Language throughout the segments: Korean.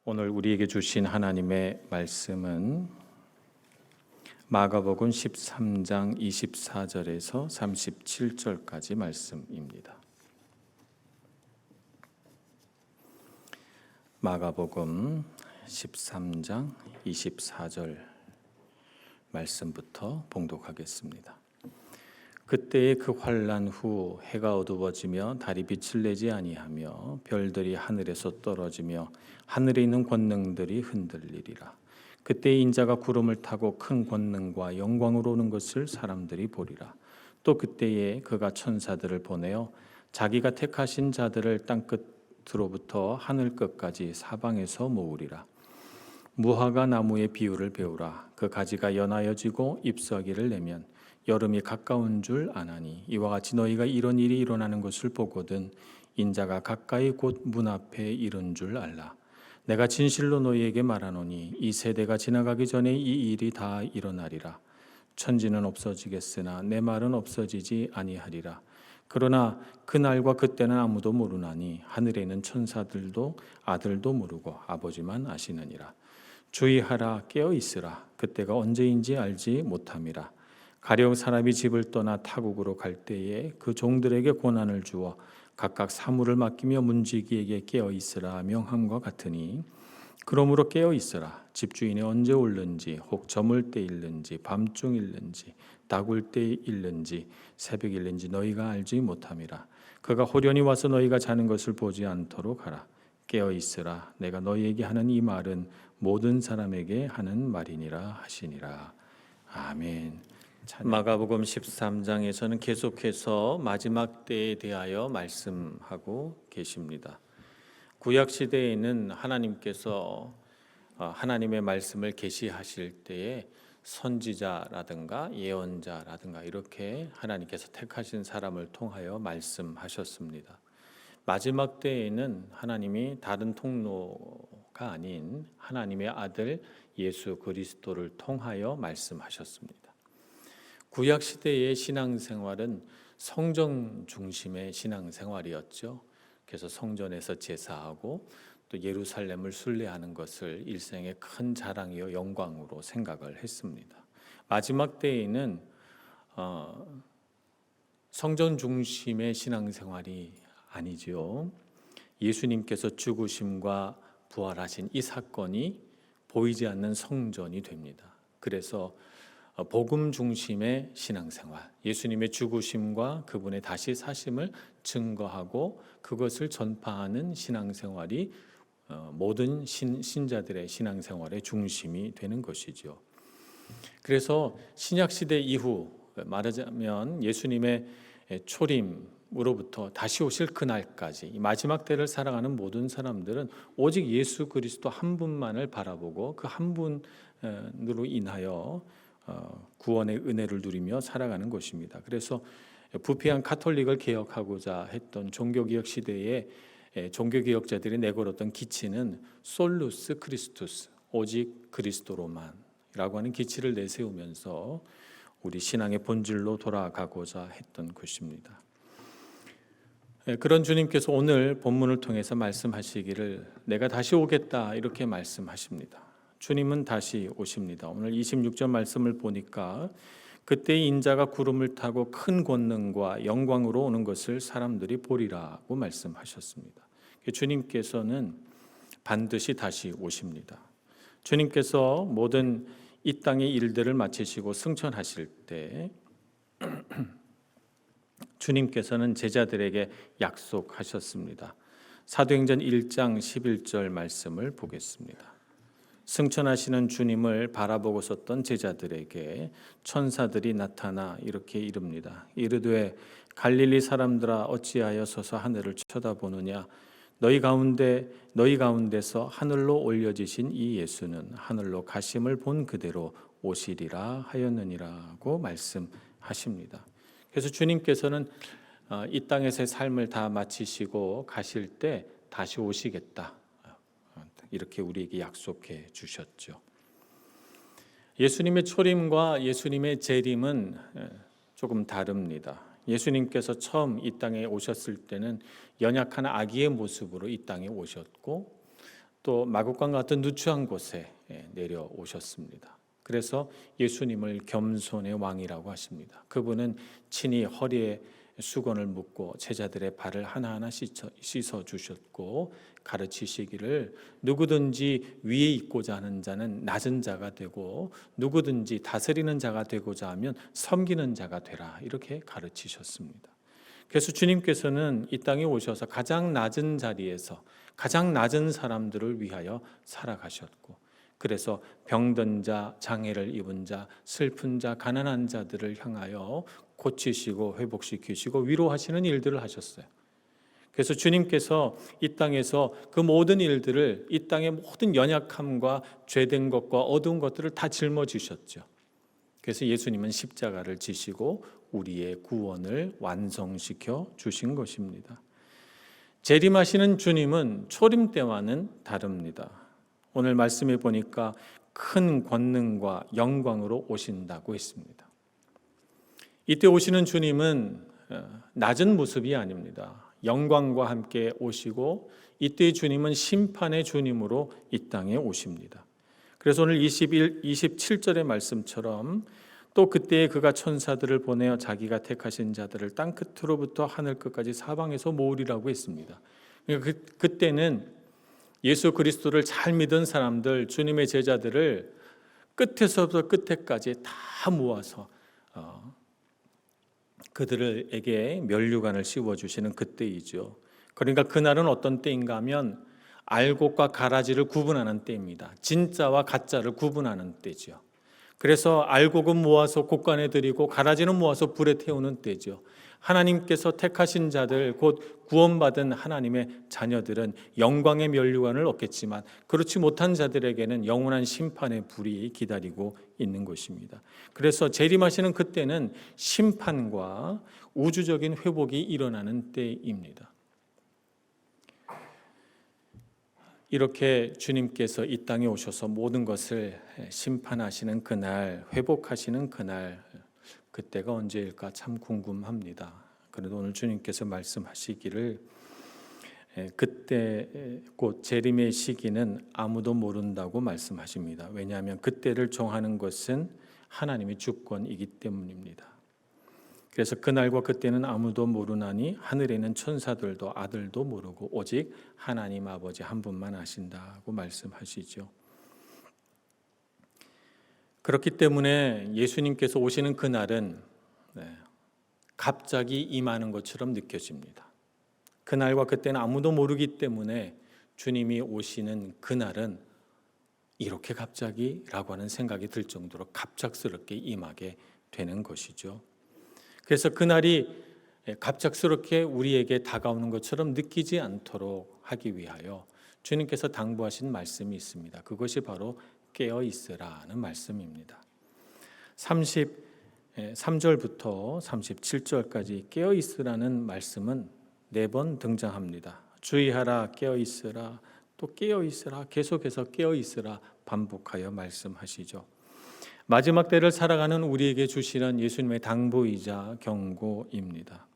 오늘 우리에게 주신 하나님의 말씀은 마가복음 13장 24절에서 37절까지 말씀입니다. 마가복음 13장 24절 말씀부터 봉독하겠습니다. 그때의 그 환난 후 해가 어두워지며 달이 빛을 내지 아니하며 별들이 하늘에서 떨어지며 하늘에 있는 권능들이 흔들리리라. 그때 인자가 구름을 타고 큰 권능과 영광으로 오는 것을 사람들이 보리라. 또 그때에 그가 천사들을 보내어 자기가 택하신 자들을 땅 끝으로부터 하늘 끝까지 사방에서 모으리라. 무화과 나무의 비유를 배우라. 그 가지가 연하여지고 잎사귀를 내면 여름이 가까운 줄 아나니 이와 같이 너희가 이런 일이 일어나는 것을 보거든 인자가 가까이 곧 문 앞에 이른 줄 알라. 내가 진실로 너희에게 말하노니 이 세대가 지나가기 전에 이 일이 다 일어나리라. 천지는 없어지겠으나 내 말은 없어지지 아니하리라. 그러나 그날과 그때는 아무도 모르나니 하늘에 있는 천사들도 아들도 모르고 아버지만 아시느니라. 주의하라, 깨어 있으라. 그때가 언제인지 알지 못함이라. 가령 사람이 집을 떠나 타국으로 갈 때에 그 종들에게 권한을 주어 각각 사물을 맡기며 문지기에게 깨어 있으라 명함과 같으니 그러므로 깨어 있으라. 집주인이 언제 올는지 혹 저물 때일는지 밤중일는지 다굴 때일는지 새벽일는지 너희가 알지 못함이라. 그가 호련히 와서 너희가 자는 것을 보지 않도록 하라. 깨어 있으라. 내가 너희에게 하는 이 말은 모든 사람에게 하는 말이니라 하시니라. 아멘. 마가복음 13장에서는 계속해서 마지막 때에 대하여 말씀하고 계십니다. 구약 시대에는 하나님께서 하나님의 말씀을 계시하실 때에 선지자라든가 예언자라든가 이렇게 하나님께서 택하신 사람을 통하여 말씀하셨습니다. 마지막 때에는 하나님이 다른 통로가 아닌 하나님의 아들 예수 그리스도를 통하여 말씀하셨습니다. 구약 시대의 신앙생활은 성전 중심의 신앙생활이었죠. 그래서 성전에서 제사하고 또 예루살렘을 순례하는 것을 일생의 큰 자랑이요 영광으로 생각을 했습니다. 마지막 때에는 성전 중심의 신앙생활이 아니지요. 예수님께서 죽으심과 부활하신 이 사건이 보이지 않는 성전이 됩니다. 그래서 복음 중심의 신앙생활, 예수님의 죽으심과 그분의 다시 사심을 증거하고 그것을 전파하는 신앙생활이 모든 신자들의 신앙생활의 중심이 되는 것이죠. 그래서 신약시대 이후 말하자면 예수님의 초림으로부터 다시 오실 그날까지 마지막 때를 살아가는 모든 사람들은 오직 예수 그리스도 한 분만을 바라보고 그 한 분으로 인하여 구원의 은혜를 누리며 살아가는 것입니다. 그래서 부패한 카톨릭을 개혁하고자 했던 종교개혁 시대에 종교개혁자들이 내걸었던 기치는 솔루스 크리스투스, 오직 그리스도로만이라고 하는 기치를 내세우면서 우리 신앙의 본질로 돌아가고자 했던 것입니다. 그런 주님께서 오늘 본문을 통해서 말씀하시기를 내가 다시 오겠다 이렇게 말씀하십니다. 주님은 다시 오십니다. 오늘 26절 말씀을 보니까 그때 인자가 구름을 타고 큰 권능과 영광으로 오는 것을 사람들이 보리라고 말씀하셨습니다. 주님께서는 반드시 다시 오십니다. 주님께서 모든 이 땅의 일들을 마치시고 승천하실 때 주님께서는 제자들에게 약속하셨습니다. 사도행전 1장 11절 말씀을 보겠습니다. 승천하시는 주님을 바라보고 섰던 제자들에게 천사들이 나타나 이렇게 이릅니다. 이르되 갈릴리 사람들아 어찌하여 서서 하늘을 쳐다보느냐 너희 가운데서 하늘로 올려지신 이 예수는 하늘로 가심을 본 그대로 오시리라 하였느니라고 말씀하십니다. 그래서 주님께서는 이 땅에서의 삶을 다 마치시고 가실 때 다시 오시겠다. 이렇게 우리에게 약속해 주셨죠. 예수님의 초림과 예수님의 재림은 조금 다릅니다. 예수님께서 처음 이 땅에 오셨을 때는 연약한 아기의 모습으로 이 땅에 오셨고 또 마국간 같은 누추한 곳에 내려오셨습니다. 그래서 예수님을 겸손의 왕이라고 하십니다. 그분은 친히 허리에 수건을 묶고 제자들의 발을 하나하나 씻어 주셨고 가르치시기를 누구든지 위에 있고자 하는 자는 낮은 자가 되고 누구든지 다스리는 자가 되고자 하면 섬기는 자가 되라, 이렇게 가르치셨습니다. 그래서 주님께서는 이 땅에 오셔서 가장 낮은 자리에서 가장 낮은 사람들을 위하여 살아가셨고, 그래서 병든 자, 장애를 입은 자, 슬픈 자, 가난한 자들을 향하여 고치시고 회복시키시고 위로하시는 일들을 하셨어요. 그래서 주님께서 이 땅에서 그 모든 일들을, 이 땅의 모든 연약함과 죄된 것과 어두운 것들을 다 짊어지셨죠. 그래서 예수님은 십자가를 지시고 우리의 구원을 완성시켜 주신 것입니다. 재림하시는 주님은 초림 때와는 다릅니다. 오늘 말씀에 보니까 큰 권능과 영광으로 오신다고 했습니다. 이때 오시는 주님은 낮은 모습이 아닙니다. 영광과 함께 오시고 이때 주님은 심판의 주님으로 이 땅에 오십니다. 그래서 오늘 27절의 말씀처럼 또 그때에 그가 천사들을 보내어 자기가 택하신 자들을 땅 끝으로부터 하늘 끝까지 사방에서 모으리라고 했습니다. 그때는 예수 그리스도를 잘 믿은 사람들, 주님의 제자들을 끝에서부터 끝에까지 다 모아서 그들에게 면류관을 씌워주시는 그때이죠. 그러니까 그날은 어떤 때인가 하면 알곡과 가라지를 구분하는 때입니다. 진짜와 가짜를 구분하는 때죠. 그래서 알곡은 모아서 곳간에 드리고 가라지는 모아서 불에 태우는 때죠. 하나님께서 택하신 자들, 곧 구원받은 하나님의 자녀들은 영광의 면류관을 얻겠지만 그렇지 못한 자들에게는 영원한 심판의 불이 기다리고 있는 것입니다. 그래서 재림하시는 그때는 심판과 우주적인 회복이 일어나는 때입니다. 이렇게 주님께서 이 땅에 오셔서 모든 것을 심판하시는 그날, 회복하시는 그날, 그때가 언제일까 참 궁금합니다. 그래도 오늘 주님께서 말씀하시기를 그때 곧 재림의 시기는 아무도 모른다고 말씀하십니다. 왜냐하면 그때를 정하는 것은 하나님의 주권이기 때문입니다. 그래서 그날과 그때는 아무도 모르나니 하늘에 있는 천사들도 아들도 모르고 오직 하나님 아버지 한 분만 아신다고 말씀하시죠. 그렇기 때문에 예수님께서 오시는 그날은 갑자기 임하는 것처럼 느껴집니다. 그날과 그때는 아무도 모르기 때문에 주님이 오시는 그날은 이렇게 갑자기라고 하는 생각이 들 정도로 갑작스럽게 임하게 되는 것이죠. 그래서 그날이 갑작스럽게 우리에게 다가오는 것처럼 느끼지 않도록 하기 위하여 주님께서 당부하신 말씀이 있습니다. 그것이 바로 깨어 있으라는 말씀입니다. 33절부터 37절까지 깨어 있으라는 말씀은 4번 등장합니다. 주의하라, 깨어 있으라, 또 깨어 있으라, 계속해서 깨어 있으라 반복하여 말씀하시죠. 마지막 때를 살아가는 우리에게 주시는 예수님의 당부이자 경고입니다.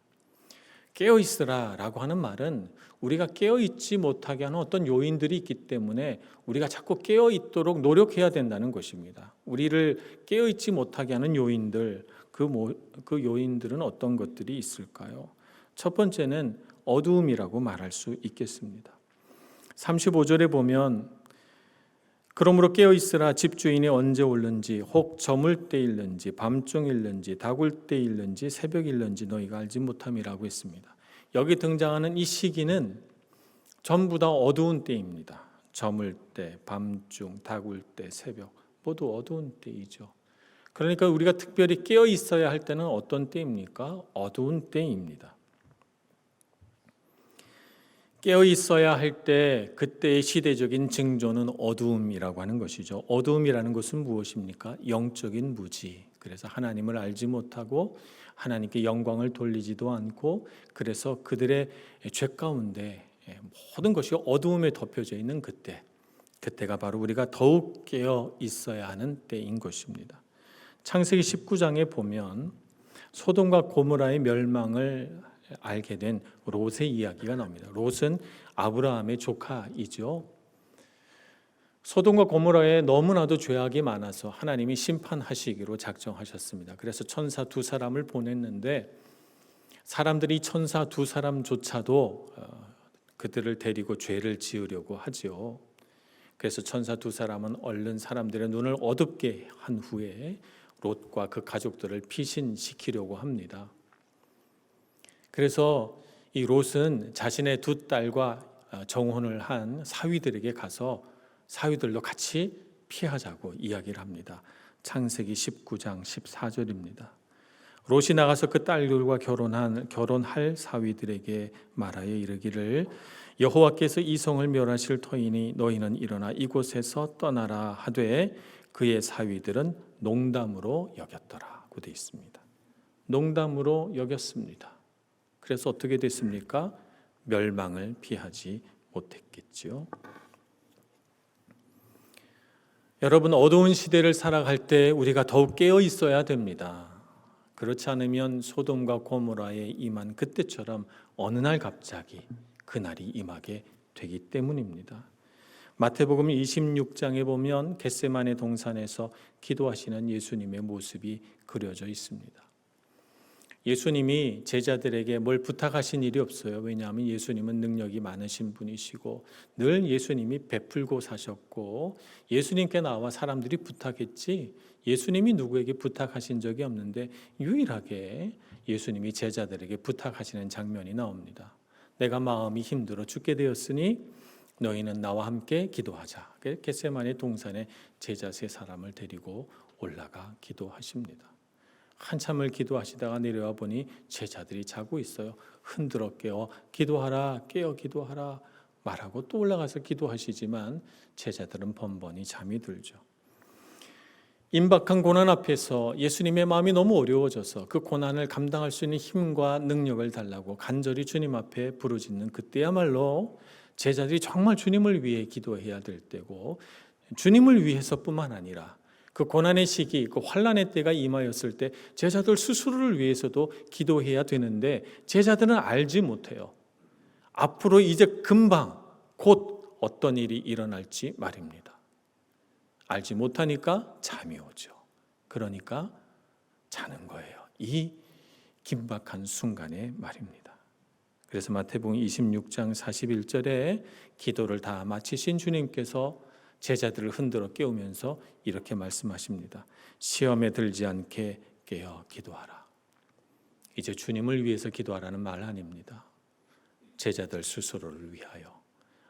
깨어있으라 라고 하는 말은 우리가 깨어있지 못하게 하는 어떤 요인들이 있기 때문에 우리가 자꾸 깨어있도록 노력해야 된다는 것입니다. 우리를 깨어있지 못하게 하는 요인들, 그 요인들은 어떤 것들이 있을까요? 첫 번째는 어두움이라고 말할 수 있겠습니다. 35절에 보면 그러므로 깨어있으라, 집주인이 언제 올는지 혹 저물 때일는지 밤중일는지 다굴 때일는지 새벽일는지 너희가 알지 못함이라고 했습니다. 여기 등장하는 이 시기는 전부 다 어두운 때입니다. 저물 때, 밤중, 다굴 때, 새벽 모두 어두운 때이죠. 그러니까 우리가 특별히 깨어있어야 할 때는 어떤 때입니까? 어두운 때입니다. 깨어 있어야 할 때 그때의 시대적인 징조는 어두움이라고 하는 것이죠. 어두움이라는 것은 무엇입니까? 영적인 무지. 그래서 하나님을 알지 못하고 하나님께 영광을 돌리지도 않고 그래서 그들의 죄 가운데 모든 것이 어두움에 덮여져 있는 그때가 바로 우리가 더욱 깨어 있어야 하는 때인 것입니다. 창세기 19장에 보면 소돔과 고모라의 멸망을 알게 된 롯의 이야기가 나옵니다. 롯은 아브라함의 조카이죠. 소돔과 고모라에 너무나도 죄악이 많아서 하나님이 심판하시기로 작정하셨습니다. 그래서 천사 두 사람을 보냈는데 사람들이 천사 두 사람조차도 그들을 데리고 죄를 지으려고 하지요. 그래서 천사 두 사람은 얼른 사람들의 눈을 어둡게 한 후에 롯과 그 가족들을 피신시키려고 합니다. 그래서 이 롯은 자신의 두 딸과 정혼을 한 사위들에게 가서 사위들도 같이 피하자고 이야기를 합니다. 창세기 19장 14절입니다. 롯이 나가서 그 딸들과 결혼할 사위들에게 말하여 이르기를 여호와께서 이 성을 멸하실 터이니 너희는 일어나 이곳에서 떠나라 하되 그의 사위들은 농담으로 여겼더라고 되어 있습니다. 농담으로 여겼습니다. 그래서 어떻게 됐습니까? 멸망을 피하지 못했겠죠. 여러분, 어두운 시대를 살아갈 때 우리가 더욱 깨어 있어야 됩니다. 그렇지 않으면 소돔과 고모라에 임한 그때처럼 어느 날 갑자기 그날이 임하게 되기 때문입니다. 마태복음 26장에 보면 겟세마네 동산에서 기도하시는 예수님의 모습이 그려져 있습니다. 예수님이 제자들에게 뭘 부탁하신 일이 없어요. 왜냐하면 예수님은 능력이 많으신 분이시고 늘 예수님이 베풀고 사셨고 예수님께 나와 사람들이 부탁했지 예수님이 누구에게 부탁하신 적이 없는데 유일하게 예수님이 제자들에게 부탁하시는 장면이 나옵니다. 내가 마음이 힘들어 죽게 되었으니 너희는 나와 함께 기도하자. 겟세마네 동산에 제자 세 사람을 데리고 올라가 기도하십니다. 한참을 기도하시다가 내려와 보니 제자들이 자고 있어요. 흔들어 깨어 기도하라, 깨어 기도하라 말하고 또 올라가서 기도하시지만 제자들은 번번이 잠이 들죠. 임박한 고난 앞에서 예수님의 마음이 너무 어려워져서 그 고난을 감당할 수 있는 힘과 능력을 달라고 간절히 주님 앞에 부르짖는 그때야말로 제자들이 정말 주님을 위해 기도해야 될 때고 주님을 위해서뿐만 아니라 그 고난의 시기, 그 환난의 때가 임하였을 때 제자들 스스로를 위해서도 기도해야 되는데 제자들은 알지 못해요. 앞으로 이제 금방 곧 어떤 일이 일어날지 말입니다. 알지 못하니까 잠이 오죠. 그러니까 자는 거예요. 이 긴박한 순간에 말입니다. 그래서 마태복음 26장 41절에 기도를 다 마치신 주님께서 제자들을 흔들어 깨우면서 이렇게 말씀하십니다. 시험에 들지 않게 깨어 기도하라. 이제 주님을 위해서 기도하라는 말 아닙니다. 제자들 스스로를 위하여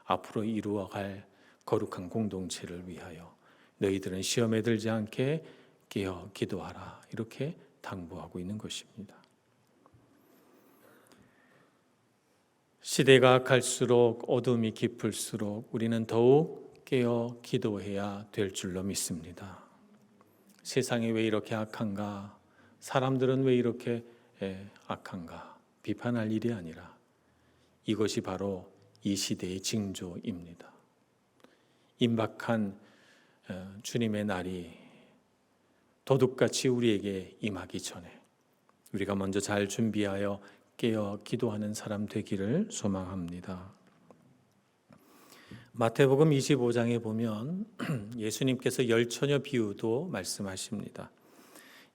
앞으로 이루어갈 거룩한 공동체를 위하여 너희들은 시험에 들지 않게 깨어 기도하라. 이렇게 당부하고 있는 것입니다. 시대가 갈수록 어둠이 깊을수록 우리는 더욱 깨어 기도해야 될 줄로 믿습니다. 세상이 왜 이렇게 악한가? 사람들은 왜 이렇게 악한가? 비판할 일이 아니라 이것이 바로 이 시대의 징조입니다. 임박한 주님의 날이 도둑같이 우리에게 임하기 전에 우리가 먼저 잘 준비하여 깨어 기도하는 사람 되기를 소망합니다. 마태복음 25장에 보면 예수님께서 10처녀 비유도 말씀하십니다.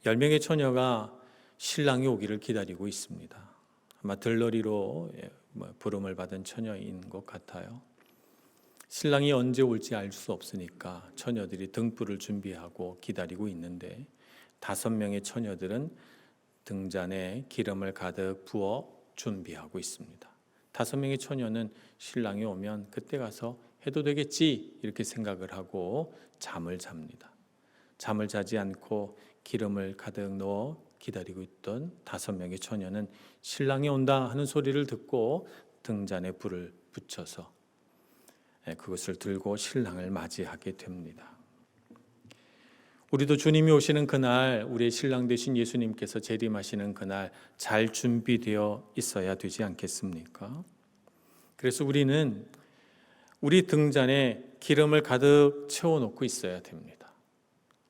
10명의 처녀가 신랑이 오기를 기다리고 있습니다. 아마 들러리로 부름을 받은 처녀인 것 같아요. 신랑이 언제 올지 알 수 없으니까 처녀들이 등불을 준비하고 기다리고 있는데 5명의 처녀들은 등잔에 기름을 가득 부어 준비하고 있습니다. 5명의 처녀는 신랑이 오면 그때 가서 해도 되겠지 이렇게 생각을 하고 잠을 잡니다. 잠을 자지 않고 기름을 가득 넣어 기다리고 있던 5명의 처녀는 신랑이 온다 하는 소리를 듣고 등잔에 불을 붙여서 그것을 들고 신랑을 맞이하게 됩니다. 우리도 주님이 오시는 그날, 우리의 신랑 되신 예수님께서 재림하시는 그날 잘 준비되어 있어야 되지 않겠습니까? 그래서 우리는 우리 등잔에 기름을 가득 채워놓고 있어야 됩니다.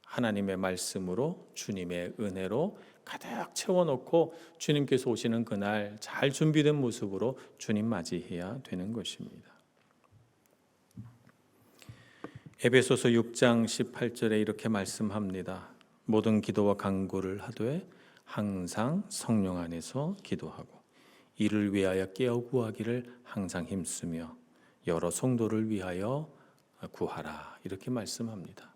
하나님의 말씀으로 주님의 은혜로 가득 채워놓고 주님께서 오시는 그날 잘 준비된 모습으로 주님 맞이해야 되는 것입니다. 에베소서 6장 18절에 이렇게 말씀합니다. 모든 기도와 간구를 하되 항상 성령 안에서 기도하고 이를 위하여 깨어 구하기를 항상 힘쓰며 여러 성도를 위하여 구하라. 이렇게 말씀합니다.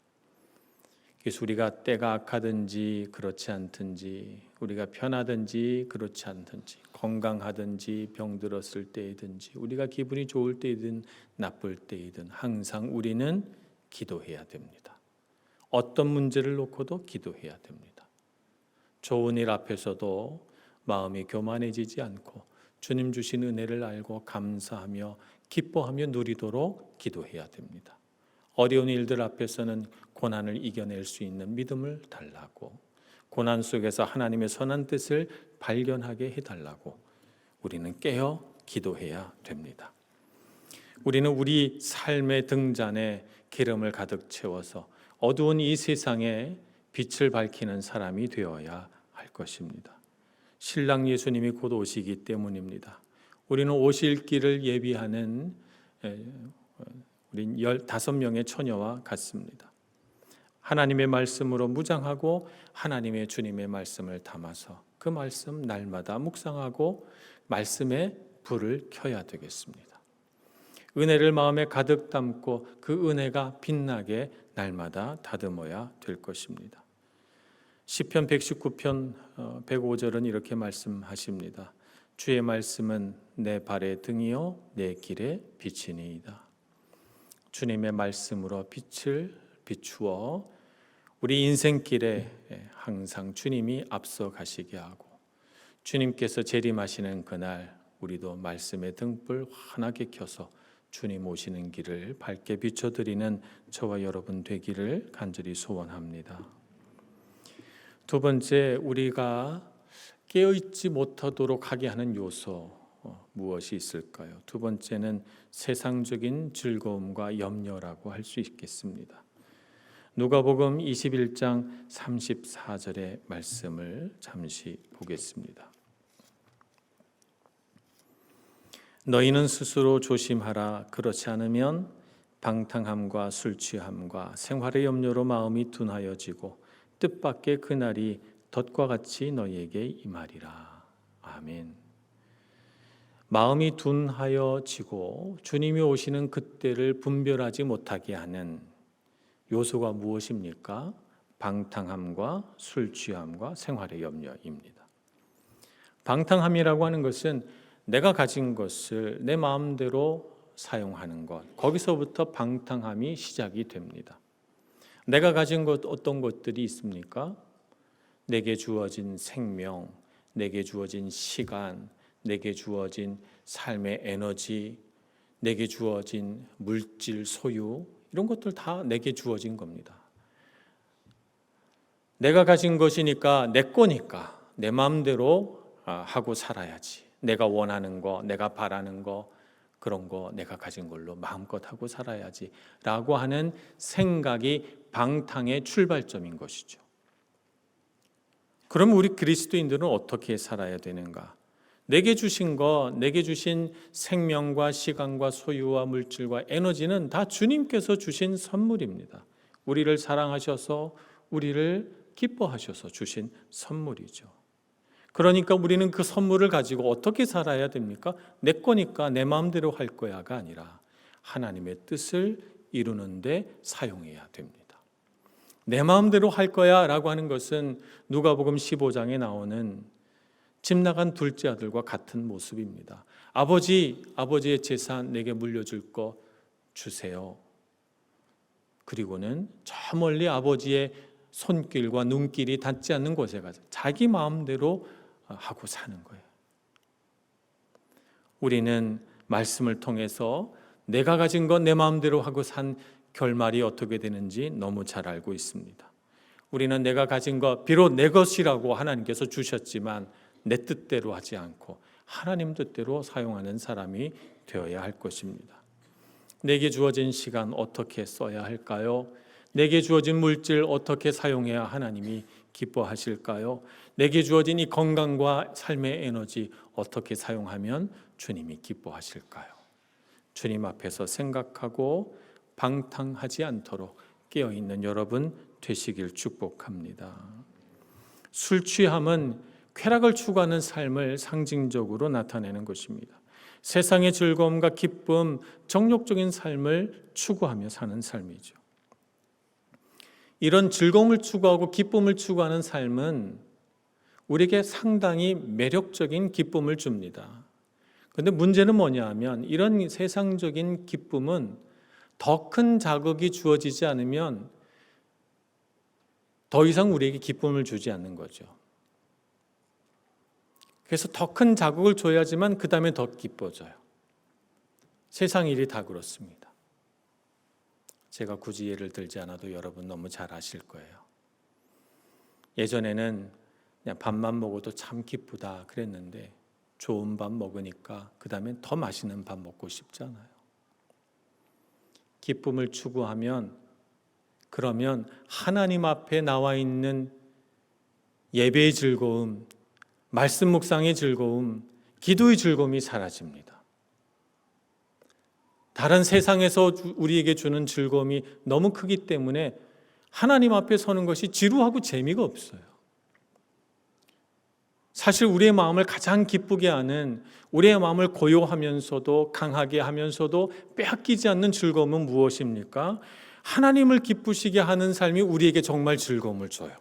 그래서 우리가 때가 악하든지 그렇지 않든지, 우리가 편하든지 그렇지 않든지, 건강하든지 병들었을 때이든지, 우리가 기분이 좋을 때이든 나쁠 때이든 항상 우리는 기도해야 됩니다. 어떤 문제를 놓고도 기도해야 됩니다. 좋은 일 앞에서도 마음이 교만해지지 않고 주님 주신 은혜를 알고 감사하며 기뻐하며 누리도록 기도해야 됩니다. 어려운 일들 앞에서는 고난을 이겨낼 수 있는 믿음을 달라고, 고난 속에서 하나님의 선한 뜻을 발견하게 해달라고 우리는 깨어 기도해야 됩니다. 우리는 우리 삶의 등잔에 기름을 가득 채워서 어두운 이 세상에 빛을 밝히는 사람이 되어야 할 것입니다. 신랑 예수님이 곧 오시기 때문입니다. 우리는 오실 길을 예비하는 우린 15명의 처녀와 같습니다. 하나님의 말씀으로 무장하고 하나님의 주님의 말씀을 담아서 그 말씀 날마다 묵상하고 말씀에 불을 켜야 되겠습니다. 은혜를 마음에 가득 담고 그 은혜가 빛나게 날마다 다듬어야 될 것입니다. 시편 119편 105절은 이렇게 말씀하십니다. 주의 말씀은 내 발의 등이요 내 길의 빛이니이다. 주님의 말씀으로 빛을 비추어 우리 인생길에 항상 주님이 앞서 가시게 하고, 주님께서 재림하시는 그날 우리도 말씀의 등불 환하게 켜서 주님 오시는 길을 밝게 비춰드리는 저와 여러분 되기를 간절히 소원합니다. 두 번째, 우리가 깨어있지 못하도록 하게 하는 요소 무엇이 있을까요? 두 번째는 세상적인 즐거움과 염려라고 할 수 있겠습니다. 누가복음 21장 34절의 말씀을 잠시 보겠습니다. 너희는 스스로 조심하라. 그렇지 않으면 방탕함과 술 취함과 생활의 염려로 마음이 둔하여지고 뜻밖의 그날이 덫과 같이 너희에게 임하리라. 아멘. 마음이 둔하여지고 주님이 오시는 그때를 분별하지 못하게 하는 요소가 무엇입니까? 방탕함과 술 취함과 생활의 염려입니다. 방탕함이라고 하는 것은 내가 가진 것을 내 마음대로 사용하는 것, 거기서부터 방탕함이 시작이 됩니다. 내가 가진 것 어떤 것들이 있습니까? 내게 주어진 생명, 내게 주어진 시간, 내게 주어진 삶의 에너지, 내게 주어진 물질 소유, 이런 것들 다 내게 주어진 겁니다. 내가 가진 것이니까 내 거니까 내 마음대로 하고 살아야지. 내가 원하는 거, 내가 바라는 거, 그런 거 내가 가진 걸로 마음껏 하고 살아야지 라고 하는 생각이 방탕의 출발점인 것이죠. 그럼 우리 그리스도인들은 어떻게 살아야 되는가? 내게 주신 거, 내게 주신 생명과 시간과 소유와 물질과 에너지는 다 주님께서 주신 선물입니다. 우리를 사랑하셔서 우리를 기뻐하셔서 주신 선물이죠. 그러니까 우리는 그 선물을 가지고 어떻게 살아야 됩니까? 내 거니까 내 마음대로 할 거야가 아니라 하나님의 뜻을 이루는 데 사용해야 됩니다. 내 마음대로 할 거야 라고 하는 것은 누가복음 15장에 나오는 집 나간 둘째 아들과 같은 모습입니다. 아버지의 재산 내게 물려줄 거 주세요. 그리고는 저 멀리 아버지의 손길과 눈길이 닿지 않는 곳에 가서 자기 마음대로 하고 사는 거예요. 우리는 말씀을 통해서 내가 가진 건 내 마음대로 하고 산 결말이 어떻게 되는지 너무 잘 알고 있습니다. 우리는 내가 가진 것, 비록 내 것이라고 하나님께서 주셨지만 내 뜻대로 하지 않고 하나님 뜻대로 사용하는 사람이 되어야 할 것입니다. 내게 주어진 시간 어떻게 써야 할까요? 내게 주어진 물질 어떻게 사용해야 하나님이 기뻐하실까요? 내게 주어진 이 건강과 삶의 에너지 어떻게 사용하면 주님이 기뻐하실까요? 주님 앞에서 생각하고 방탕하지 않도록 깨어있는 여러분 되시길 축복합니다. 술 취함은 쾌락을 추구하는 삶을 상징적으로 나타내는 것입니다. 세상의 즐거움과 기쁨, 정욕적인 삶을 추구하며 사는 삶이죠. 이런 즐거움을 추구하고 기쁨을 추구하는 삶은 우리에게 상당히 매력적인 기쁨을 줍니다. 그런데 문제는 뭐냐 하면 이런 세상적인 기쁨은 더 큰 자극이 주어지지 않으면 더 이상 우리에게 기쁨을 주지 않는 거죠. 그래서 더 큰 자극을 줘야지만 그 다음에 더 기뻐져요. 세상 일이 다 그렇습니다. 제가 굳이 예를 들지 않아도 여러분 너무 잘 아실 거예요. 예전에는 그냥 밥만 먹어도 참 기쁘다 그랬는데 좋은 밥 먹으니까 그 다음엔 더 맛있는 밥 먹고 싶잖아요. 기쁨을 추구하면 그러면 하나님 앞에 나와 있는 예배의 즐거움, 말씀 묵상의 즐거움, 기도의 즐거움이 사라집니다. 다른 세상에서 우리에게 주는 즐거움이 너무 크기 때문에 하나님 앞에 서는 것이 지루하고 재미가 없어요. 사실 우리의 마음을 가장 기쁘게 하는, 우리의 마음을 고요하면서도 강하게 하면서도 빼앗기지 않는 즐거움은 무엇입니까? 하나님을 기쁘시게 하는 삶이 우리에게 정말 즐거움을 줘요.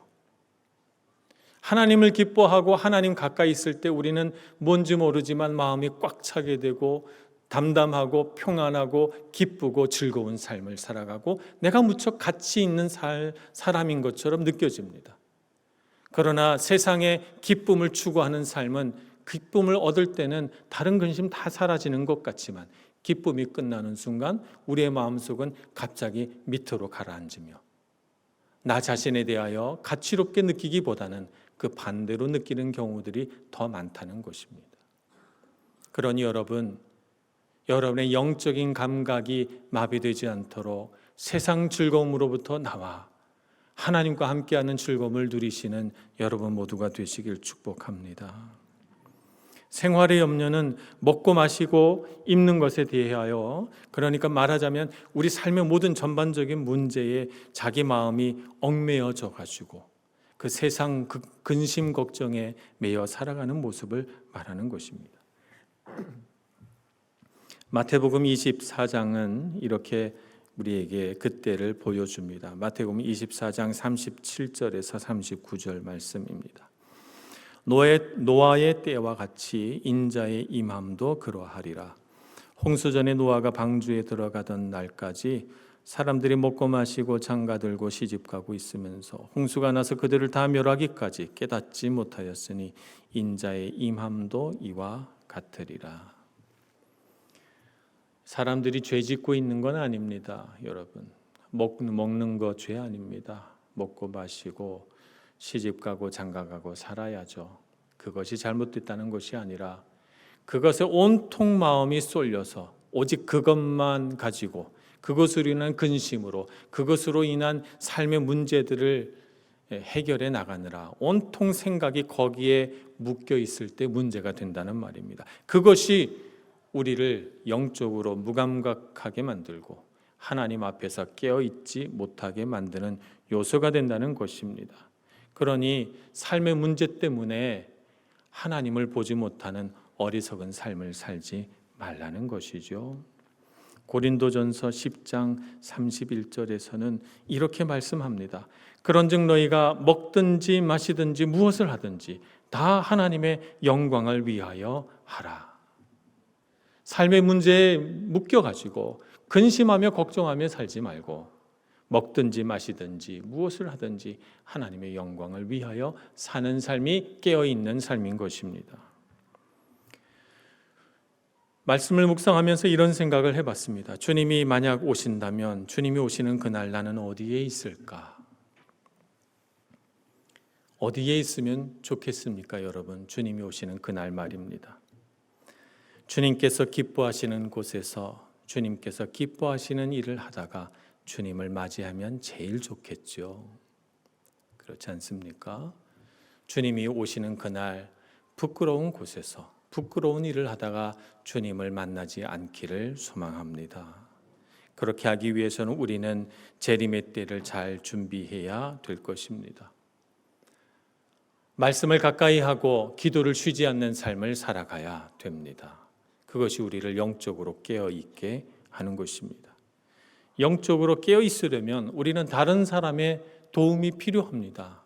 하나님을 기뻐하고 하나님 가까이 있을 때 우리는 뭔지 모르지만 마음이 꽉 차게 되고 담담하고 평안하고 기쁘고 즐거운 삶을 살아가고 내가 무척 가치 있는 사람인 것처럼 느껴집니다. 그러나 세상의 기쁨을 추구하는 삶은 기쁨을 얻을 때는 다른 근심 다 사라지는 것 같지만 기쁨이 끝나는 순간 우리의 마음속은 갑자기 밑으로 가라앉으며 나 자신에 대하여 가치롭게 느끼기보다는 그 반대로 느끼는 경우들이 더 많다는 것입니다. 그러니 여러분의 영적인 감각이 마비되지 않도록 세상 즐거움으로부터 나와 하나님과 함께하는 즐거움을 누리시는 여러분 모두가 되시길 축복합니다. 생활의 염려는 먹고 마시고 입는 것에 대하여, 그러니까 말하자면 우리 삶의 모든 전반적인 문제에 자기 마음이 얽매여져 가지고 그 세상 근심 걱정에 매여 살아가는 모습을 말하는 것입니다. 마태복음 24장은 이렇게 우리에게 그때를 보여줍니다. 마태복음 24장 37절에서 39절 말씀입니다. 노아의 때와 같이 인자의 임함도 그러하리라. 홍수전에 노아가 방주에 들어가던 날까지 사람들이 먹고 마시고 장가들고 시집가고 있으면서 홍수가 나서 그들을 다 멸하기까지 깨닫지 못하였으니 인자의 임함도 이와 같으리라. 사람들이 죄 짓고 있는 건 아닙니다. 여러분, 먹는 거 죄 아닙니다. 먹고 마시고 시집가고 장가가고 살아야죠. 그것이 잘못됐다는 것이 아니라 그것에 온통 마음이 쏠려서 오직 그것만 가지고 그것으로 인한 근심으로 그것으로 인한 삶의 문제들을 해결해 나가느라 온통 생각이 거기에 묶여 있을 때 문제가 된다는 말입니다. 그것이 우리를 영적으로 무감각하게 만들고 하나님 앞에서 깨어있지 못하게 만드는 요소가 된다는 것입니다. 그러니 삶의 문제 때문에 하나님을 보지 못하는 어리석은 삶을 살지 말라는 것이죠. 고린도전서 10장 31절에서는 이렇게 말씀합니다. 그런즉 너희가 먹든지 마시든지 무엇을 하든지 다 하나님의 영광을 위하여 하라. 삶의 문제에 묶여가지고 근심하며 걱정하며 살지 말고 먹든지 마시든지 무엇을 하든지 하나님의 영광을 위하여 사는 삶이 깨어있는 삶인 것입니다. 말씀을 묵상하면서 이런 생각을 해봤습니다. 주님이 만약 오신다면 주님이 오시는 그날 나는 어디에 있을까? 어디에 있으면 좋겠습니까, 여러분? 주님이 오시는 그날 말입니다. 주님께서 기뻐하시는 곳에서 주님께서 기뻐하시는 일을 하다가 주님을 맞이하면 제일 좋겠죠. 그렇지 않습니까? 주님이 오시는 그날 부끄러운 곳에서 부끄러운 일을 하다가 주님을 만나지 않기를 소망합니다. 그렇게 하기 위해서는 우리는 재림의 때를 잘 준비해야 될 것입니다. 말씀을 가까이 하고 기도를 쉬지 않는 삶을 살아가야 됩니다. 그것이 우리를 영적으로 깨어 있게 하는 것입니다. 영적으로 깨어 있으려면 우리는 다른 사람의 도움이 필요합니다.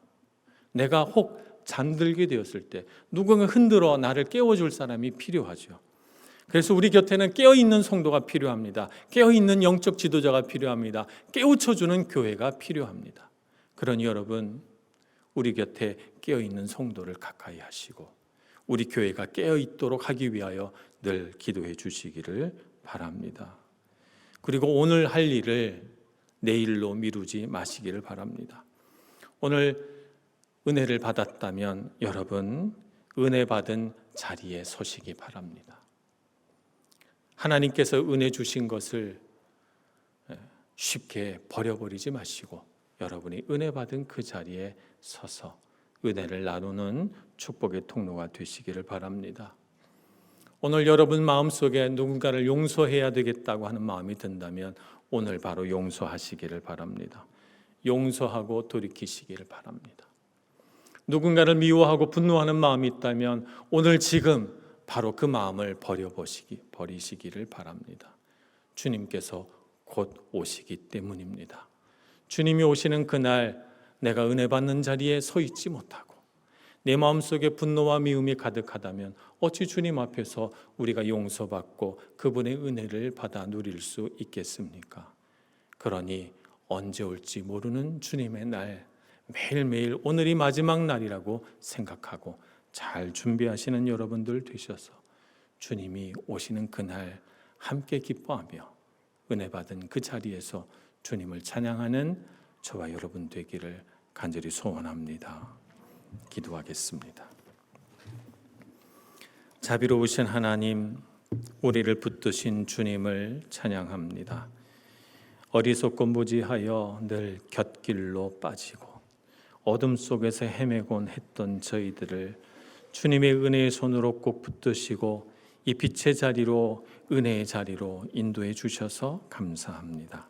내가 혹 잠들게 되었을 때 누군가 흔들어 나를 깨워줄 사람이 필요하죠. 그래서 우리 곁에는 깨어있는 성도가 필요합니다. 깨어있는 영적 지도자가 필요합니다. 깨우쳐주는 교회가 필요합니다. 그러니 여러분, 우리 곁에 깨어있는 성도를 가까이 하시고 우리 교회가 깨어있도록 하기 위하여 늘 기도해 주시기를 바랍니다. 그리고 오늘 할 일을 내일로 미루지 마시기를 바랍니다. 오늘 은혜를 받았다면 여러분, 은혜 받은 자리에 서시기 바랍니다. 하나님께서 은혜 주신 것을 쉽게 버려버리지 마시고 여러분이 은혜 받은 그 자리에 서서 은혜를 나누는 축복의 통로가 되시기를 바랍니다. 오늘 여러분 마음속에 누군가를 용서해야 되겠다고 하는 마음이 든다면 오늘 바로 용서하시기를 바랍니다. 용서하고 돌이키시기를 바랍니다. 누군가를 미워하고 분노하는 마음이 있다면 오늘 지금 바로 그 마음을 버리시기를 바랍니다. 주님께서 곧 오시기 때문입니다. 주님이 오시는 그날 내가 은혜 받는 자리에 서 있지 못하고 내 마음속에 분노와 미움이 가득하다면 어찌 주님 앞에서 우리가 용서받고 그분의 은혜를 받아 누릴 수 있겠습니까? 그러니 언제 올지 모르는 주님의 날, 매일매일 오늘이 마지막 날이라고 생각하고 잘 준비하시는 여러분들 되셔서 주님이 오시는 그날 함께 기뻐하며 은혜 받은 그 자리에서 주님을 찬양하는 저와 여러분 되기를 간절히 소원합니다. 기도하겠습니다. 자비로우신 하나님, 우리를 붙드신 주님을 찬양합니다. 어리석고 무지하여 늘 곁길로 빠지고 어둠 속에서 헤매곤 했던 저희들을 주님의 은혜의 손으로 꼭 붙드시고 이 빛의 자리로, 은혜의 자리로 인도해 주셔서 감사합니다.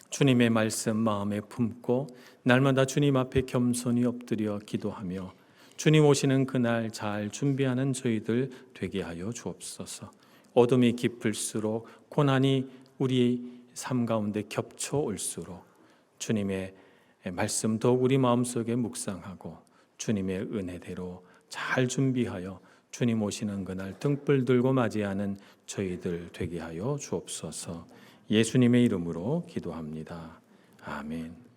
주님의 말씀 마음에 품고 날마다 주님 앞에 겸손히 엎드려 기도하며 주님 오시는 그날 잘 준비하는 저희들 되게 하여 주옵소서. 어둠이 깊을수록 고난이 우리 삶 가운데 겹쳐 올수록 주님의 말씀 더욱 우리 마음속에 묵상하고 주님의 은혜대로 잘 준비하여 주님 오시는 그날 등불 들고 맞이하는 저희들 되게 하여 주옵소서. 예수님의 이름으로 기도합니다. 아멘.